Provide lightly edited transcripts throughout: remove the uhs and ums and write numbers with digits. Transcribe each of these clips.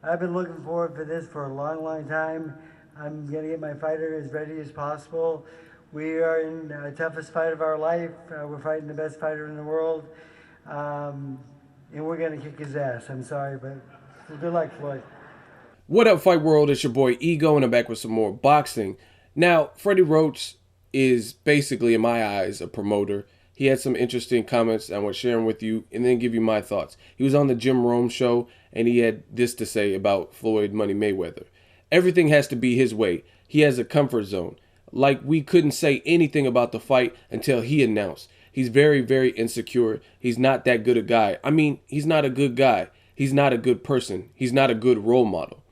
I've been looking forward for this for a long, long time. I'm going to get my fighter as ready as possible. We are in the toughest fight of our life. We're fighting the best fighter in the world. Um, and we're going to kick his ass. I'm sorry, but good luck, Floyd. What up, Fight World? It's your boy Ego, and I'm back with some more boxing. Now, Freddie Roach is basically, in my eyes, a promoter. He had some interesting comments I want to share them with you and then give you my thoughts. He was on the Jim Rome show, and he had this to say about Floyd Money Mayweather. Everything has to be his way. He has a comfort zone. Like, we couldn't say anything about the fight until he announced. He's very, very insecure. He's not that good a guy. I mean, he's not a good guy. He's not a good person. He's not a good role model.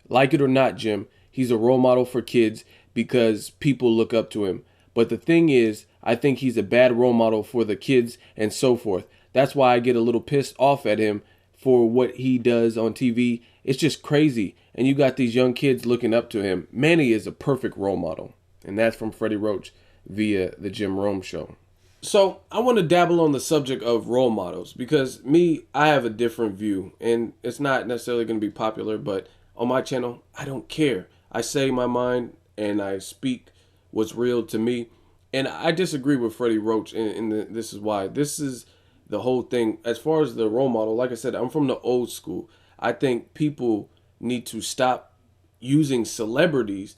Like it or not, Jim, he's a role model for kids because people look up to him. But the thing is, I think he's a bad role model for the kids and so forth. That's why I get a little pissed off at him for what he does on TV. It's just crazy. And you got these young kids looking up to him. Manny is a perfect role model. And that's from Freddie Roach via the Jim Rome show. So I want to dabble on the subject of role models because me, I have a different view, and it's not necessarily going to be popular, but on my channel, I don't care. I say my mind and I speak what's real to me, and I disagree with Freddie Roach, and this is why. This is the whole thing. As far as the role model, like I said, I'm from the old school. I think people need to stop using celebrities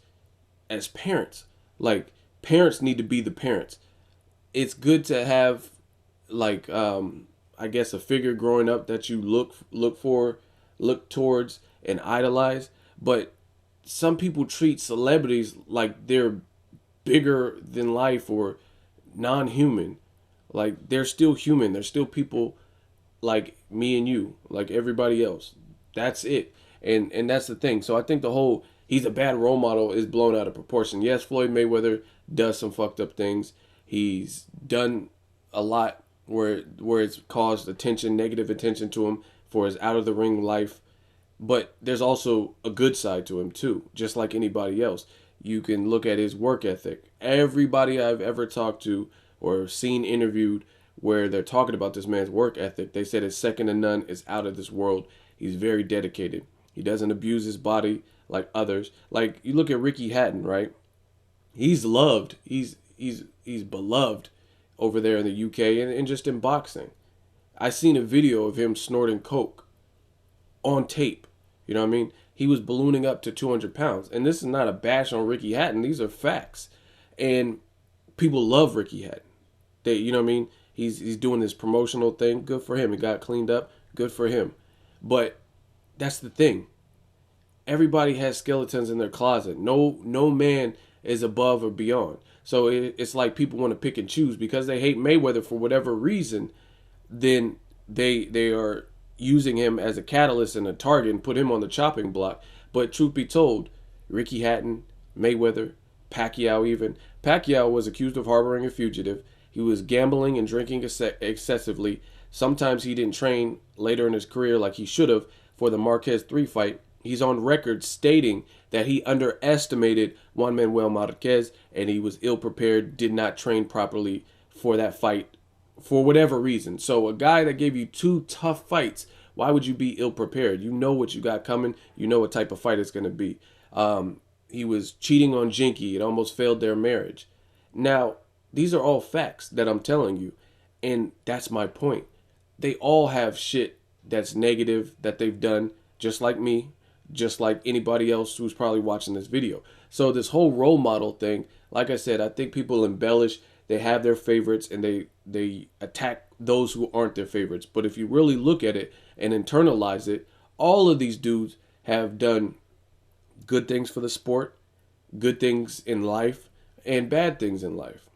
as parents. Like, parents need to be the parents. It's good to have like I guess a figure growing up that you look for, look towards and idolize, but some people treat celebrities like they're bigger than life or non-human. Like, they're still human. They're still people like me and you, like everybody else. That's it. And that's the thing. So I think the whole he's a bad role model is blown out of proportion. Yes, Floyd Mayweather does some fucked up things. He's done a lot where it's caused attention, negative attention to him for his out of the ring life. But there's also a good side to him too, just like anybody else. You can look at his work ethic. Everybody I've ever talked to or seen interviewed where they're talking about this man's work ethic, they said it's second to none, is out of this world. He's very dedicated. He doesn't abuse his body like others. Like, you look at Ricky Hatton, right? He's loved. He's beloved over there in the UK and just in boxing. I seen a video of him snorting coke on tape. You know what I mean? He was ballooning up to 200 pounds. And this is not a bash on Ricky Hatton. These are facts. And people love Ricky Hatton. They, you know what I mean? He's doing this promotional thing. Good for him. He got cleaned up. Good for him. But that's the thing. Everybody has skeletons in their closet. No man is above or beyond. So it's like people want to pick and choose because they hate Mayweather for whatever reason. Then they are using him as a catalyst and a target and put him on the chopping block. But truth be told, Ricky Hatton, Mayweather, Pacquiao even. Pacquiao was accused of harboring a fugitive. He was gambling and drinking excessively. Sometimes he didn't train later in his career like he should have for the Marquez 3 fight. He's on record stating that he underestimated Juan Manuel Marquez and he was ill prepared, did not train properly for that fight for whatever reason. So a guy that gave you two tough fights, why would you be ill prepared? You know what you got coming. You know what type of fight it's going to be. He was cheating on Jinky. It almost failed their marriage. Now, these are all facts that I'm telling you. And that's my point. They all have shit that's negative that they've done, just like me, just like anybody else who's probably watching this video. So this whole role model thing, like I said, I think people embellish. They have their favorites and they attack those who aren't their favorites. But if you really look at it and internalize it, all of these dudes have done good things for the sport, good things in life, and bad things in life.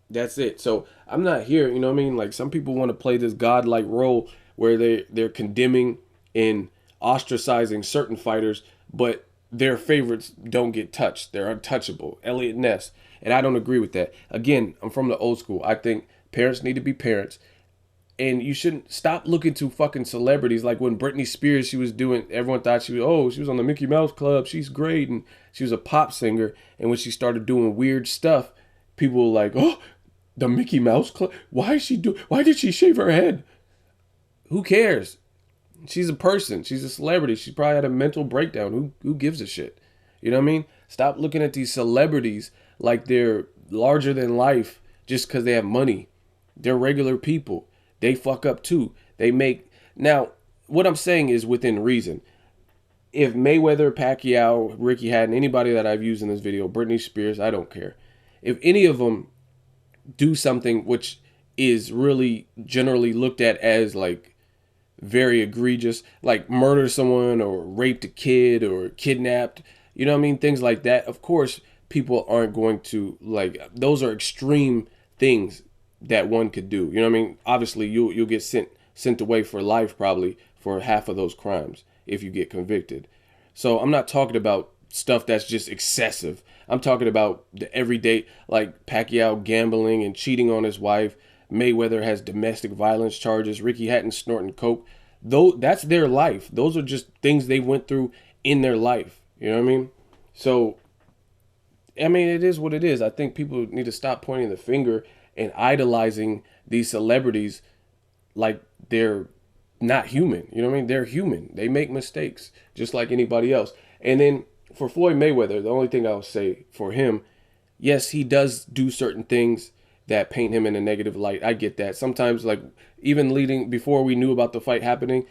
That's it. So I'm not here, you know what I mean? Like, some people want to play this godlike role where they're condemning and ostracizing certain fighters, but their favorites don't get touched. They're untouchable. Elliot Ness. And I don't agree with that. Again, I'm from the old school. I think parents need to be parents. And you shouldn't stop looking to fucking celebrities. Like when Britney Spears, she was doing, everyone thought she was on the Mickey Mouse Club. She's great. And she was a pop singer. And when she started doing weird stuff, people were like, oh, the Mickey Mouse Club? Why did she shave her head? Who cares? She's a person. She's a celebrity. She probably had a mental breakdown. Who gives a shit? You know what I mean? Stop looking at these celebrities like they're larger than life just because they have money. They're regular people. They fuck up too. They make now. What I'm saying is within reason. If Mayweather, Pacquiao, Ricky Hatton, anybody that I've used in this video, Britney Spears, I don't care. If any of them do something which is really generally looked at as like very egregious, like murder someone or raped a kid or kidnapped, you know what I mean? Things like that. Of course, people aren't going to like, those are extreme things that one could do. You know what I mean? Obviously, you'll get sent away for life probably for half of those crimes if you get convicted. So I'm not talking about stuff that's just excessive. I'm talking about the everyday, like Pacquiao gambling and cheating on his wife. Mayweather has domestic violence charges. Ricky Hatton snorting coke. Though that's their life. Those are just things they went through in their life. You know what I mean? So, I mean, it is what it is. I think people need to stop pointing the finger and idolizing these celebrities like they're not human. You know what I mean? They're human. They make mistakes just like anybody else. And then for Floyd Mayweather, the only thing I'll say for him, yes, he does do certain things that paint him in a negative light. I get that. Sometimes, like, even leading, before we knew about the fight happening,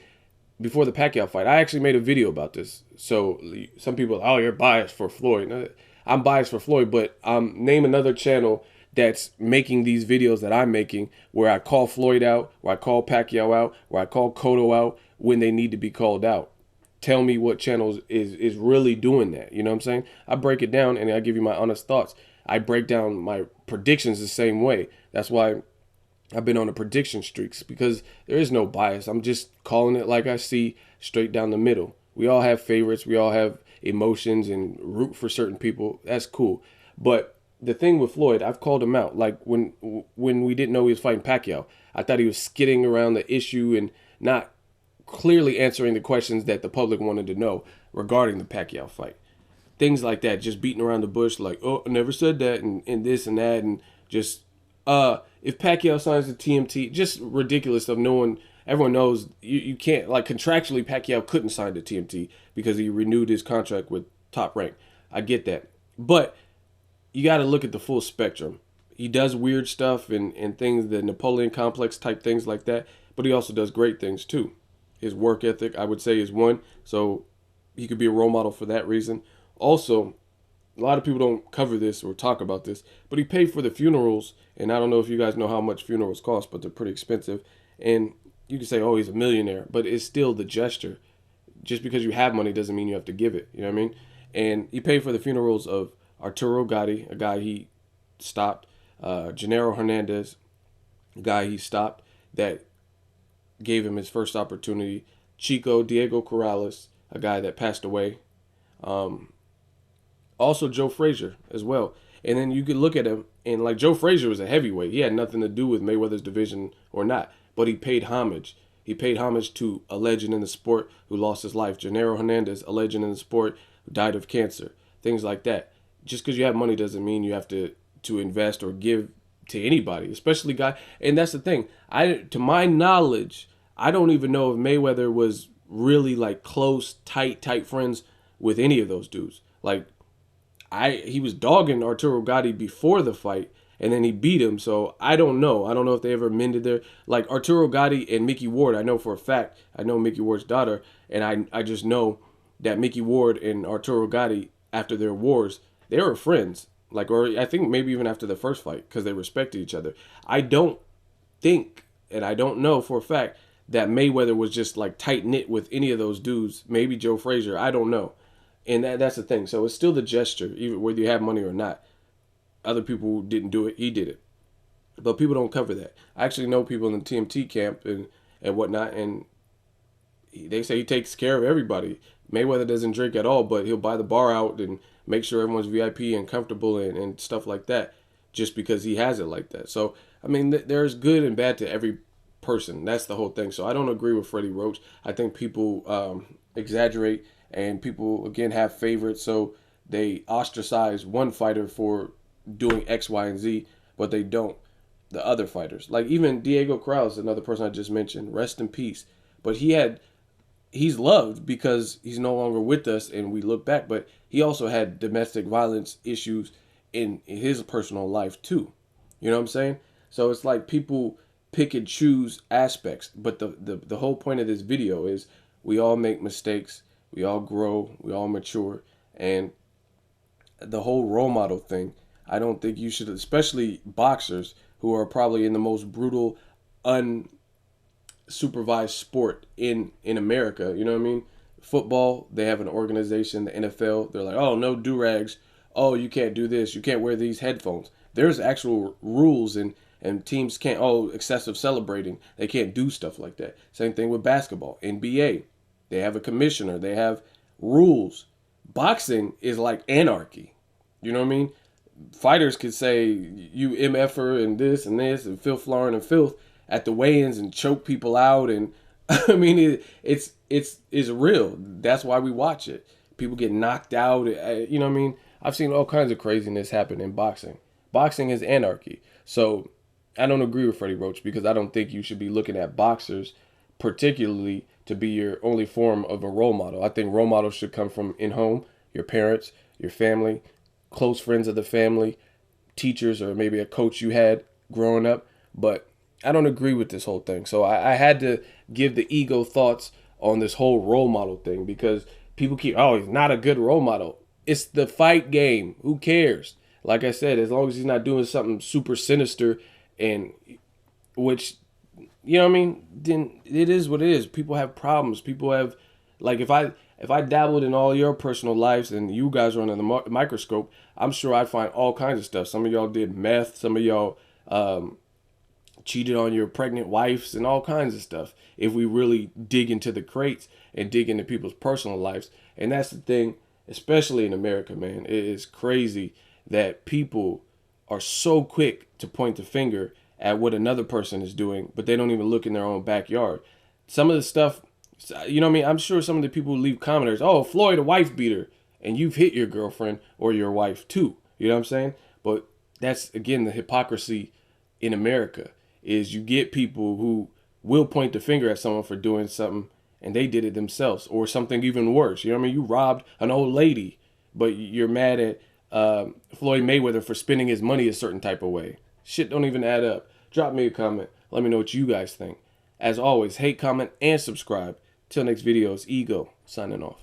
before the Pacquiao fight, I actually made a video about this. So some people, oh, you're biased for Floyd. I'm biased for Floyd, but name another channel that's making these videos that I'm making where I call Floyd out, where I call Pacquiao out, where I call Cotto out when they need to be called out. Tell me what channel is really doing that. You know what I'm saying? I break it down and I give you my honest thoughts. I break down my predictions the same way. That's why I've been on a prediction streaks, because there is no bias. I'm just calling it like I see, straight down the middle. We all have favorites. We all have emotions and root for certain people. That's cool. But the thing with Floyd, I've called him out. Like when we didn't know he was fighting Pacquiao, I thought he was skidding around the issue and not clearly answering the questions that the public wanted to know regarding the Pacquiao fight. Things like that, just beating around the bush, like, oh, I never said that, and this and that, and just, if Pacquiao signs the TMT, just ridiculous stuff. Everyone knows you can't, like, contractually, Pacquiao couldn't sign the TMT because he renewed his contract with Top Rank. I get that. But you got to look at the full spectrum. He does weird stuff and things, the Napoleon complex type things like that, but he also does great things too. His work ethic, I would say, is one, so he could be a role model for that reason. Also, a lot of people don't cover this or talk about this, but he paid for the funerals, and I don't know if you guys know how much funerals cost, but they're pretty expensive. And you can say, oh, he's a millionaire, but it's still the gesture. Just because you have money doesn't mean you have to give it, you know what I mean? And he paid for the funerals of Arturo Gatti, a guy he stopped, Gennaro Hernandez, a guy he stopped that gave him his first opportunity, Diego Corrales, a guy that passed away, also Joe Frazier as well. And then you could look at him, and like Joe Frazier was a heavyweight. He had nothing to do with Mayweather's division or not, but he paid homage. He paid homage to a legend in the sport who lost his life. Gennaro Hernandez, a legend in the sport who died of cancer. Things like that. Just because you have money doesn't mean you have to invest or give to anybody, especially guy. And that's the thing. To my knowledge, I don't even know if Mayweather was really like close, tight friends with any of those dudes. Like, he was dogging Arturo Gatti before the fight, and then he beat him. So I don't know. I don't know if they ever mended their, like Arturo Gatti and Mickey Ward. I know for a fact. I know Mickey Ward's daughter, and I just know that Mickey Ward and Arturo Gatti, after their wars, they were friends. Like, or I think maybe even after the first fight, because they respected each other. I don't think, and I don't know for a fact, that Mayweather was just like tight knit with any of those dudes. Maybe Joe Frazier. I don't know. And that's the thing. So it's still the gesture, even whether you have money or not. Other people didn't do it. He did it. But people don't cover that. I actually know people in the TMT camp and whatnot, and they say he takes care of everybody. Mayweather doesn't drink at all, but he'll buy the bar out and make sure everyone's VIP and comfortable and stuff like that, just because he has it like that. So, I mean, there's good and bad to every person. That's the whole thing. So I don't agree with Freddie Roach. I think people exaggerate, and people, again, have favorites. So they ostracize one fighter for doing X, Y, and Z, but they don't the other fighters. Like even Diego Corrales, another person I just mentioned, rest in peace. But he had he's loved because he's no longer with us and we look back, but he also had domestic violence issues in his personal life too. You know what I'm saying? So it's like people pick and choose aspects, but the whole point of this video is we all make mistakes, we all grow, we all mature, and the whole role model thing, I don't think you should, especially boxers who are probably in the most brutal, unsupervised sport in America. You know what I mean? Football, they have an organization. The NFL, they're like, oh, no do-rags. Oh, you can't do this. You can't wear these headphones. There's actual rules, and teams can't, oh, excessive celebrating. They can't do stuff like that. Same thing with basketball. NBA, they have a commissioner. They have rules. Boxing is like anarchy. You know what I mean? Fighters could say you MFer and this and filth flooring and filth at the weigh-ins and choke people out, and I mean it's real. That's why we watch it. People get knocked out. You know what I mean? I've seen all kinds of craziness happen in boxing. Boxing is anarchy. So I don't agree with Freddie Roach because I don't think you should be looking at boxers particularly to be your only form of a role model. I think role models should come from in home, your parents, your family, close friends of the family, teachers, or maybe a coach you had growing up. But I don't agree with this whole thing. So I had to give the ego thoughts on this whole role model thing because people keep, oh, he's not a good role model. It's the fight game. Who cares? Like I said, as long as he's not doing something super sinister and which, you know what I mean, then it is what it is. People have problems. People have, like, if I dabbled in all your personal lives and you guys are under the microscope, I'm sure I'd find all kinds of stuff. Some of y'all did meth. Some of y'all cheated on your pregnant wives and all kinds of stuff if we really dig into the crates and dig into people's personal lives. And that's the thing, especially in America, man. It is crazy that people are so quick to point the finger at what another person is doing, but they don't even look in their own backyard. Some of the stuff, you know what I mean? I'm sure some of the people who leave commenters, oh, Floyd, a wife beater, and you've hit your girlfriend or your wife too. You know what I'm saying? But that's, again, the hypocrisy in America is you get people who will point the finger at someone for doing something and they did it themselves or something even worse. You know what I mean? You robbed an old lady, but you're mad at Floyd Mayweather for spending his money a certain type of way. Shit don't even add up. Drop me a comment. Let me know what you guys think. As always, hate, comment, and subscribe. Till next video, it's Ego signing off.